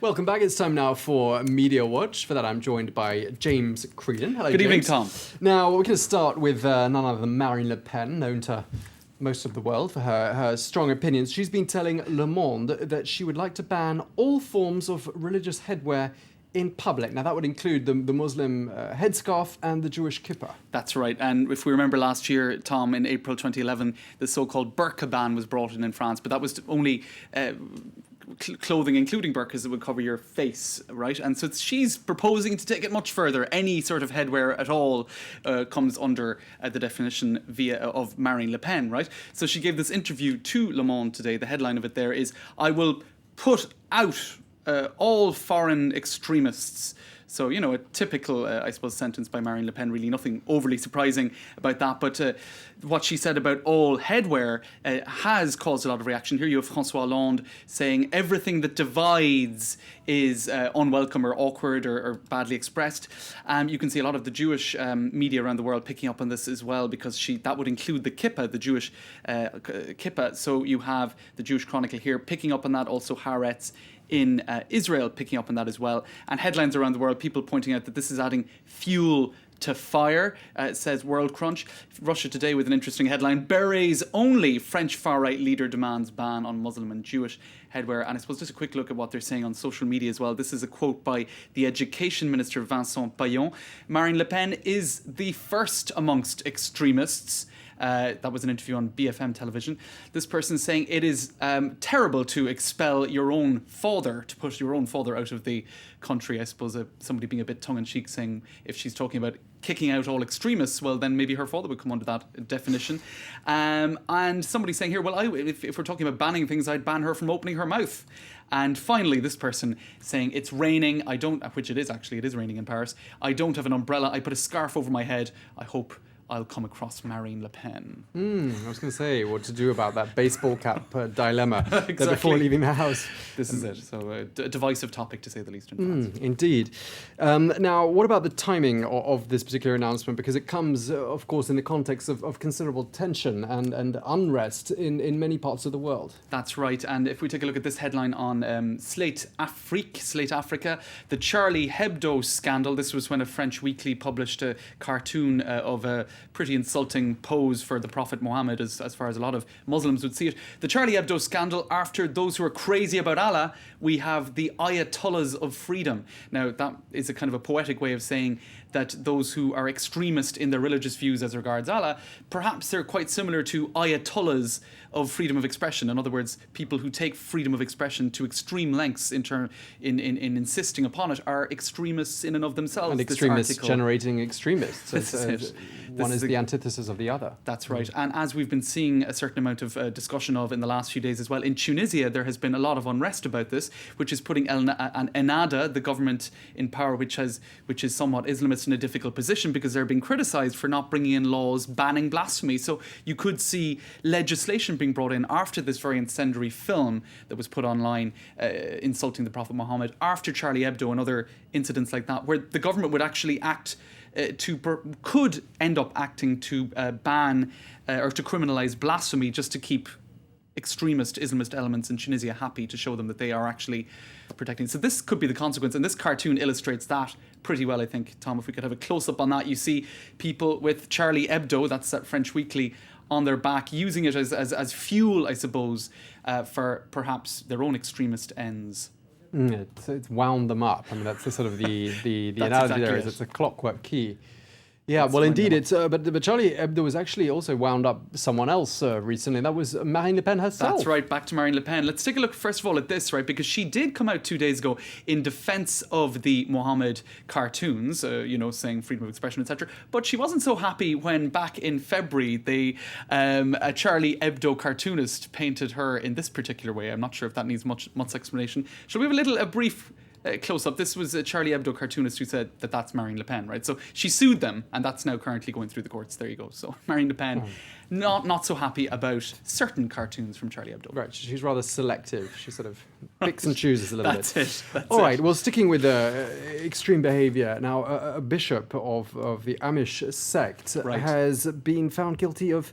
Welcome back. It's time now for Media Watch. For that, I'm joined by James Creedon. Hello, Good evening, James. Tom. Now, we're going to start with none other than Marine Le Pen, known to most of the world for her strong opinions. She's been telling Le Monde that she would like to ban all forms of religious headwear in public. Now, that would include the Muslim headscarf and the Jewish kippah. That's right. And if we remember last year, Tom, in April 2011, the so-called burqa ban was brought in France, but that was only clothing, including burqas, that would cover your face, right? And so she's proposing to take it much further. Any sort of headwear at all comes under the definition of Marine Le Pen, right? So she gave this interview to Le Monde today. The headline of it there is, "I will put out all foreign extremists." So, you know, a typical, I suppose, sentence by Marine Le Pen, really nothing overly surprising about that. But what she said about all headwear has caused a lot of reaction. Here you have François Hollande saying everything that divides is unwelcome or awkward or badly expressed. You can see a lot of the Jewish media around the world picking up on this as well, because that would include the kippah, the Jewish kippah. So you have the Jewish Chronicle here picking up on that, also Haaretz in Israel picking up on that as well. And headlines around the world, people pointing out that this is adding fuel to fire, says World Crunch. Russia Today with an interesting headline, "Berets only, French far-right leader demands ban on Muslim and Jewish headwear." And I suppose just a quick look at what they're saying on social media as well. This is a quote by the Education Minister Vincent Payon. "Marine Le Pen is the first amongst extremists." That was an interview on BFM television. This person saying it is terrible to expel your own father, to push your own father out of the country. I suppose somebody being a bit tongue-in-cheek saying if she's talking about kicking out all extremists, well, then maybe her father would come under that definition. And somebody saying here, well, if we're talking about banning things, I'd ban her from opening her mouth. And finally, this person saying, "It's raining. Which it is actually, it is raining in Paris. I don't have an umbrella. I put a scarf over my head. I hope I'll come across Marine Le Pen." I was going to say what to do about that baseball cap dilemma Exactly. before leaving the house. This is it. So a divisive topic, to say the least, in France. Indeed. Now, what about the timing of this particular announcement? Because it comes, of course, in the context of considerable tension and unrest in many parts of the world. That's right. And if we take a look at this headline on Slate Africa, the Charlie Hebdo scandal. This was when a French weekly published a cartoon of a pretty insulting pose for the Prophet Muhammad, as far as a lot of Muslims would see it. The Charlie Hebdo scandal, after those who are crazy about Allah, we have the Ayatollahs of freedom. Now, that is a kind of a poetic way of saying that those who are extremist in their religious views as regards Allah, perhaps they're quite similar to Ayatollahs of freedom of expression. In other words, people who take freedom of expression to extreme lengths in insisting upon it are extremists in and of themselves. And extremists generating extremists. One is the antithesis of the other. That's right. And as we've been seeing a certain amount of discussion of in the last few days as well, in Tunisia there has been a lot of unrest about this, which is putting Ennahda, the government in power, which is somewhat Islamist, in a difficult position because they're being criticised for not bringing in laws banning blasphemy. So you could see legislation being brought in after this very incendiary film that was put online insulting the Prophet Muhammad, after Charlie Hebdo and other incidents like that, where the government would actually could end up acting to ban or to criminalise blasphemy, just to keep extremist Islamist elements in Tunisia happy, to show them that they are actually protecting. So this could be the consequence, and this cartoon illustrates that pretty well, I think. Tom, if we could have a close-up on that, you see people with Charlie Hebdo, that's that French weekly, on their back, using it as fuel, I suppose, for perhaps their own extremist ends. It's wound them up. I mean, that's the sort of the analogy exactly there. It's a clockwork key. Yeah, well, indeed, it's but Charlie Hebdo was actually also wound up someone else recently. That was Marine Le Pen herself. That's right, back to Marine Le Pen. Let's take a look first of all at this, right? Because she did come out 2 days ago in defence of the Muhammad cartoons, saying freedom of expression, etc. But she wasn't so happy when back in February a Charlie Hebdo cartoonist painted her in this particular way. I'm not sure if that needs much explanation. Shall we have a brief close up? This was a Charlie Hebdo cartoonist who said that that's Marine Le Pen, right? So she sued them, and that's now currently going through the courts. There you go. So Marine Le Pen, not so happy about certain cartoons from Charlie Hebdo. Right, she's rather selective. She sort of picks and chooses a little bit. That's All right, well, sticking with extreme behaviour, now a bishop of the Amish sect has been found guilty of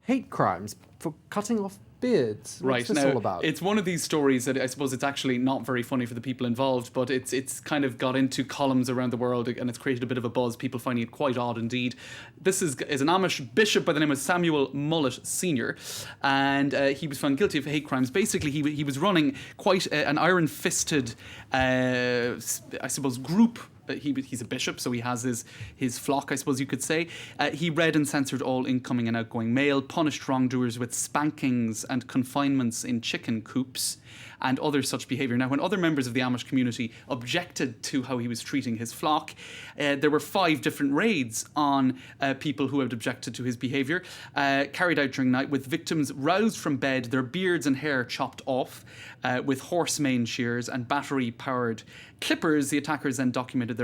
hate crimes for cutting off beards. What's this all about? It's one of these stories that I suppose it's actually not very funny for the people involved, but it's kind of got into columns around the world and it's created a bit of a buzz. People finding it quite odd indeed. This is an Amish bishop by the name of Samuel Mullet Sr. And he was found guilty of hate crimes. Basically, he was running quite an iron-fisted, I suppose, group. He's a bishop, so he has his flock, I suppose you could say. He read and censored all incoming and outgoing mail, punished wrongdoers with spankings and confinements in chicken coops, and other such behaviour. Now, when other members of the Amish community objected to how he was treating his flock, there were 5 different raids on people who had objected to his behaviour, carried out during night, with victims roused from bed, their beards and hair chopped off, with horse mane shears and battery-powered clippers. The attackers then documented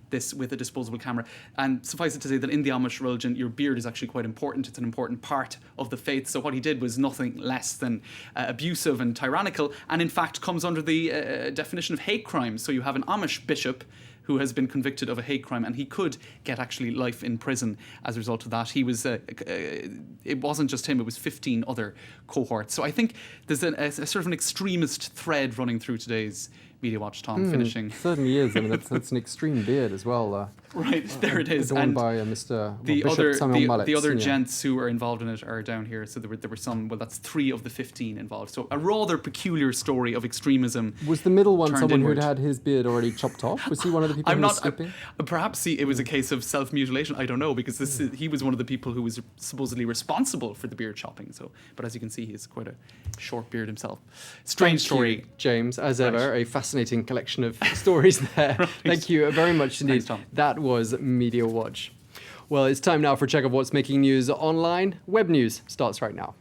this with a disposable camera. And suffice it to say that in the Amish religion, your beard is actually quite important. It's an important part of the faith. So what he did was nothing less than abusive and tyrannical, and in fact comes under the definition of hate crime. So you have an Amish bishop who has been convicted of a hate crime, and he could get actually life in prison as a result of that. He was, it wasn't just him, it was 15 other cohorts. So I think there's a sort of an extremist thread running through today's Media Watch, Tom, finishing. Certainly is. I mean, that's an extreme beard as well. Right, there it is. Adorned And by Mr. the Bishop other Samuel Mullet the other Sr. gents who are involved in it are down here. So there were some. Well, that's 3 of the 15 involved. So a rather peculiar story of extremism. Was the middle one turned someone inward. who'd had his beard already chopped off? Was he one of the people I'm who was not. skipping? Perhaps it was a case of self-mutilation. I don't know, because he was one of the people who was supposedly responsible for the beard chopping. So, but as you can see, he has quite a short beard himself. Strange story, you, James. As Right. ever, a fascinating collection of stories there. Right. Thank you very much indeed. Thanks, Tom. That was Media Watch. Well, it's time now for a check of what's making news online. Web news starts right now.